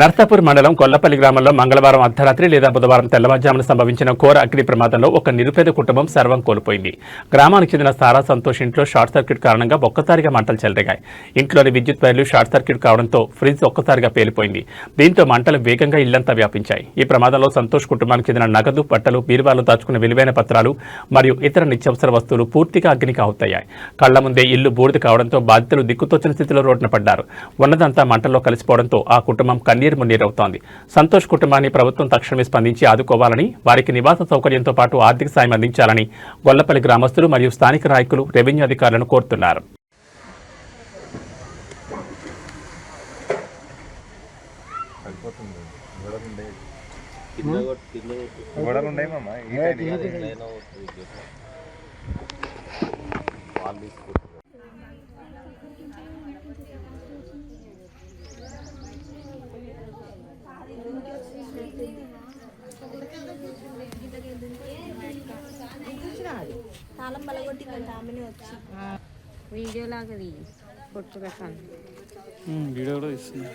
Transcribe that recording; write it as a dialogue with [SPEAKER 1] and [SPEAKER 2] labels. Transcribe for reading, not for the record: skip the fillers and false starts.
[SPEAKER 1] నర్సాపూర్ మండలం కొల్లపల్లి గ్రామంలో మంగళవారం అర్ధరాత్రి లేదా బుధవారం తెల్లవారుజామున సంభవించిన ఘోర అగ్ని ప్రమాదంలో ఒక నిరుపేద కుటుంబం సర్వం కోల్పోయింది. గ్రామానికి చెందిన సారా సంతోష్ ఇంట్లో షార్ట్ సర్క్యూట్ కారణంగా ఒక్కసారిగా మంటలు చెలరేగాయి. ఇంట్లోని విద్యుత్ వైర్లు షార్ట్ సర్క్యూట్ కావడంతో ఫ్రిడ్జ్ ఒక్కసారిగా పేలిపోయింది. దీంతో మంటలు వేగంగా ఇల్లంతా వ్యాపించాయి. ఈ ప్రమాదంలో సంతోష్ కుటుంబానికి చెందిన నగదు, బట్టలు, బీరువాలో దాచుకున్న విలువైన పత్రాలు మరియు ఇతర నిత్యావసర వస్తువులు పూర్తిగా అగ్నికి ఆహుతయ్యాయి. కళ్ల ముందే ఇల్లు బూడిద కావడంతో బాధితులు దిక్కుతోచిన స్థితిలో రోడ్డున పడ్డారు. ఉన్నదంతా మంటల్లో కలిసిపోవడంతో ఆ కుటుంబం మున్నీరవుతోంది. సంతోష్ కుటుంబాన్ని ప్రభుత్వం తక్షణమే స్పందించి ఆదుకోవాలని, వారికి నివాస సౌకర్యంతో పాటు ఆర్థిక సాయం అందించాలని గొల్లపల్లి గ్రామస్తులు మరియు స్థానిక నాయకులు రెవెన్యూ అధికారులను కోరుతున్నారు.
[SPEAKER 2] తాళం బలగొట్టిందంట ఆమెనే వచ్చి
[SPEAKER 3] వీడియో లాగా పొట్టు పెట్టాను.
[SPEAKER 4] వీడియో కూడా ఇస్తుంది.